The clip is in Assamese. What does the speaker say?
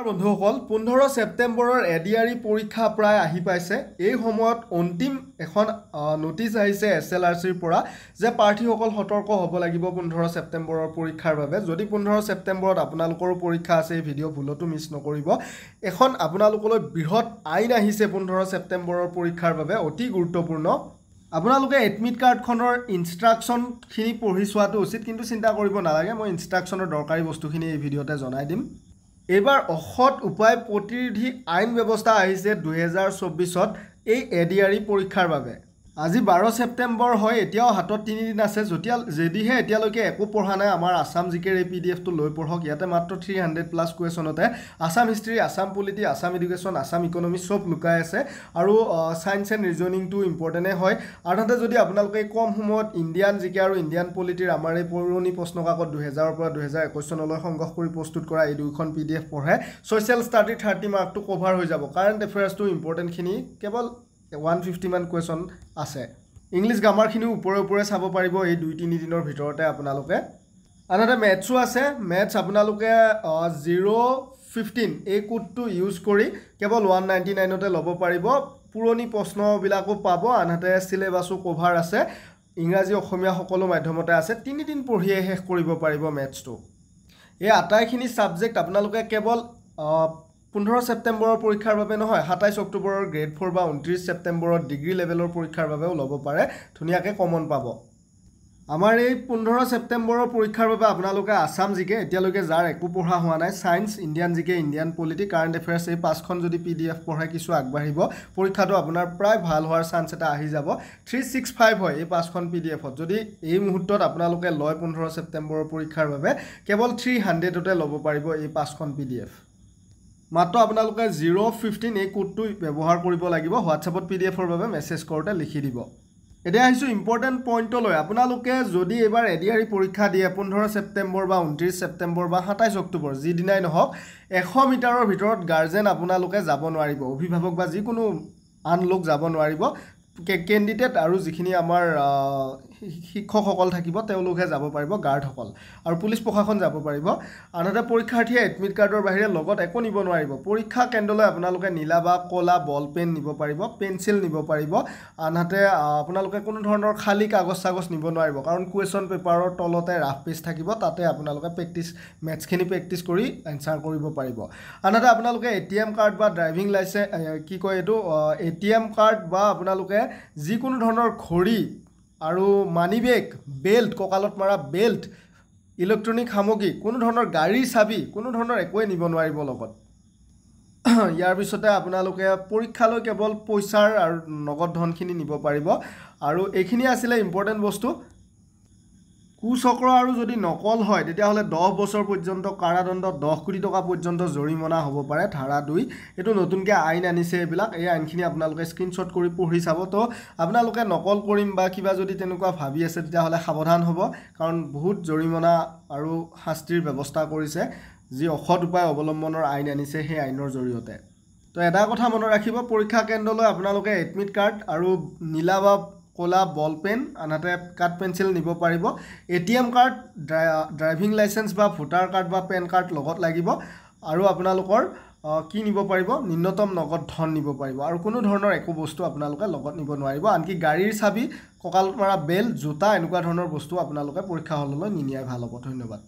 বন্ধুসকল 15 সেপ্টেম্বৰৰ এডিআৰই পৰীক্ষা প্ৰায় আহি পাইছে। এই সময়ত অন্তিম এখন নোটিছ আহিছে এছএলআৰচিৰ পৰা যে প্ৰাৰ্থীসকল সতৰ্ক হ'ব লাগিব 15 সেপ্টেম্বৰৰ পৰীক্ষাৰ বাবে। যদি 15 সেপ্টেম্বৰত আপোনালোকৰো পৰীক্ষা আছে, এই ভিডিঅ' ভুলতো মিছ নকৰিব। এখন আপোনালোকলৈ বৃহৎ আইন আহিছে 15 সেপ্টেম্বৰৰ পৰীক্ষাৰ বাবে, অতি গুৰুত্বপূৰ্ণ। আপোনালোকে এডমিট কাৰ্ডখনৰ ইনষ্ট্ৰাকশ্যনখিনি পঢ়ি চোৱাটো উচিত, কিন্তু চিন্তা কৰিব নালাগে, মই ইনষ্ট্ৰাকশ্যনৰ দৰকাৰী বস্তুখিনি এই ভিডিঅ'তে জনাই দিম। এইবাৰ অসৎ উপায় প্ৰতিৰোধী আইন ব্যৱস্থা আহিছে 2024ত এই এডিআৰই পৰীক্ষাৰ বাবে। আজি 12 সেপ্টেম্বৰ হয়, এতিয়াও হাতত 3 দিন আছে। যদিহে এতিয়ালৈকে একো পঢ়া নাই, আমাৰ আছাম জিকেৰ এই পিডিএফটো লৈ পঢ়ক। ইয়াতে মাত্ৰ 300+ কুৱেশ্যনতে Assam history, Assam polity, Assam education, Assam economy চব লুকাই আছে। আৰু ছায়েন্স এণ্ড ৰিজনিংটো ইম্পৰ্টেণ্টে হয়। আনহাতে যদি আপোনালোকে কম সময়ত ইণ্ডিয়ান জিকে আৰু ইণ্ডিয়ান পলিটিৰ আমাৰ এই পুৰণি প্ৰশ্নকাকত 2000ৰ পৰা 2021 চনলৈ সংগ্ৰহ কৰি প্ৰস্তুত কৰা এই দুইখন পিডিএফ পঢ়ে, ছ'চিয়েল ষ্টাডি 30 মাৰ্কটো কভাৰ হৈ যাব। কাৰেণ্ট এফেয়াৰ্ছটো ইম্পৰ্টেণ্টখিনি কেৱল 150 মান কুৱেশ্যন আছে। ইংলিছ গ্ৰামাৰখিনিও ওপৰে চাব পাৰিব এই 2-3 দিনৰ ভিতৰতে আপোনালোকে। আনহাতে মেথছো আছে। মেথছ আপোনালোকে 015 এই কোডটো ইউজ কৰি কেৱল 199তে ল'ব পাৰিব। পুৰণি প্ৰশ্নবিলাকো পাব, আনহাতে চিলেবাছো কভাৰ আছে। ইংৰাজী অসমীয়া সকলো মাধ্যমতে আছে। 3 দিন পঢ়িয়ে শেষ কৰিব পাৰিব মেথছটো। এই আটাইখিনি ছাবজেক্ট আপোনালোকে কেৱল 15 সেপ্টেম্বৰৰ পৰীক্ষাৰ বাবে নহয়, 27 অক্টোবৰৰ গ্ৰেড 4 বা 29 সেপ্টেম্বৰত ডিগ্ৰী লেভেলৰ পৰীক্ষাৰ বাবেও ল'ব পাৰে। ধুনীয়াকৈ কমন পাব। আমাৰ এই 15 সেপ্টেম্বৰৰ পৰীক্ষাৰ বাবে আপোনালোকে আছাম জিকে, এতিয়ালৈকে যাৰ একো পঢ়া হোৱা নাই, ছায়েন্স, ইণ্ডিয়ান জিকে, ইণ্ডিয়ান পলিটি, কাৰেণ্ট এফেয়াৰ্ছ, এই 5খন যদি পিডিএফ পঢ়ে কিছু আগবাঢ়িব। পৰীক্ষাটো আপোনাৰ প্ৰায় ভাল হোৱাৰ চান্স এটা আহি যাব। 365 হয় এই 5খন পিডিএফত। যদি এই মুহূৰ্তত আপোনালোকে লয় 15 সেপ্টেম্বৰৰ পৰীক্ষাৰ বাবে, কেৱল 300তে ল'ব পাৰিব এই 5খন পিডিএফ। মাত্ৰ আপোনালোকে 015 এই কোডটো ব্যৱহাৰ কৰিব লাগিব। হোৱাটছএপত পিডিএফৰ বাবে মেছেজ কৰোঁতে লিখি দিব। এতিয়া আহিছোঁ ইম্পৰ্টেণ্ট পইণ্টলৈ। আপোনালোকে যদি এইবাৰ এডিআৰই পৰীক্ষা দিয়ে 15 সেপ্টেম্বৰ বা 29 সেপ্টেম্বৰ বা 27 অক্টোবৰ, যিদিনাই নহওক, 100 মিটাৰৰ ভিতৰত গাৰ্জেন আপোনালোকে যাব নোৱাৰিব। অভিভাৱক বা যিকোনো আন লোক যাব নোৱাৰিব। কেণ্ডিডেট আৰু যিখিনি আমাৰ শিক্ষকসকল থাকিব তেওঁলোকহে যাব পাৰিব, গাৰ্ডসকল, আৰু পুলিচ প্ৰশাসন যাব পাৰিব। আনহাতে পৰীক্ষাৰ্থীয়ে এডমিট কাৰ্ডৰ বাহিৰে লগত একো নিব নোৱাৰিব। পৰীক্ষা কেন্দ্ৰলৈ আপোনালোকে নীলা বা ক'লা বল পেন নিব পাৰিব, পেঞ্চিল নিব পাৰিব। আনহাতে আপোনালোকে কোনো ধৰণৰ খালী কাগজ নিব নোৱাৰিব, কাৰণ কুৱেশ্যন পেপাৰৰ তলতে ৰাফ পেজ থাকিব, তাতে আপোনালোকে মেথছখিনি প্ৰেক্টিছ কৰি এনচাৰ কৰিব পাৰিব। আনহাতে আপোনালোকে ATM কাৰ্ড বা ড্ৰাইভিং লাইচেঞ্চ ATM কাৰ্ড বা আপোনালোকে যিকোনো ধৰণৰ ঘড়ী আৰু মানি বেগ, বেল্ট, কঁকালত মৰা বেল্ট, ইলেক্ট্ৰনিক সামগ্ৰী, কোনো ধৰণৰ গাড়ীৰ চাবি, কোনো ধৰণৰ একোৱে নিব নোৱাৰিব লগত। ইয়াৰ পিছতে আপোনালোকে পৰীক্ষালৈ কেৱল পইচাৰ আৰু নগদ ধনখিনি নিব পাৰিব। আৰু এইখিনি আছিলে ইম্পৰ্টেণ্ট বস্তু। কুচক্ৰ আৰু যদি নকল হয় তেতিয়াহ'লে 10 বছৰ পৰ্যন্ত কাৰাদণ্ড, 10 কোটি টকা পৰ্যন্ত জৰিমনা হ'ব পাৰে। ধাৰা 2 এইটো নতুনকৈ আইন আনিছে। এই আইনখিনি আপোনালোকে স্ক্ৰীনশ্বট কৰি পঢ়ি চাব। তো আপোনালোকে নকল কৰিম বা কিবা যদি তেনেকুৱা ভাবি আছে তেতিয়াহ'লে সাৱধান হ'ব, কাৰণ বহুত জৰিমনা আৰু শাস্তিৰ ব্যৱস্থা কৰিছে, যি অসৎ উপায় অৱলম্বনৰ আইন আনিছে সেই আইনৰ জৰিয়তে। তো এটা কথা মনত ৰাখিব, পৰীক্ষা কেন্দ্ৰলৈ আপোনালোকে এডমিট কাৰ্ড আৰু নীলা বা ক'লা বল পেন, আনহাতে কাঠ পেঞ্চিল নিব পাৰিব। ATM কাৰ্ড, ড্ৰাইভিং লাইচেঞ্চ বা ভোটাৰ কাৰ্ড বা পেন কাৰ্ড লগত লাগিব। আৰু আপোনালোকৰ কি নিব পাৰিব, ন্যূনতম নগদ ধন নিব পাৰিব। আৰু কোনো ধৰণৰ একো বস্তু আপোনালোকে লগত নিব নোৱাৰিব। আনকি গাড়ীৰ চাবি, কঁকালত মৰা বেল্ট, জোতা, এনেকুৱা ধৰণৰ বস্তু আপোনালোকে পৰীক্ষা হললৈ নিনিয়াই ভাল হ'ব। ধন্যবাদ।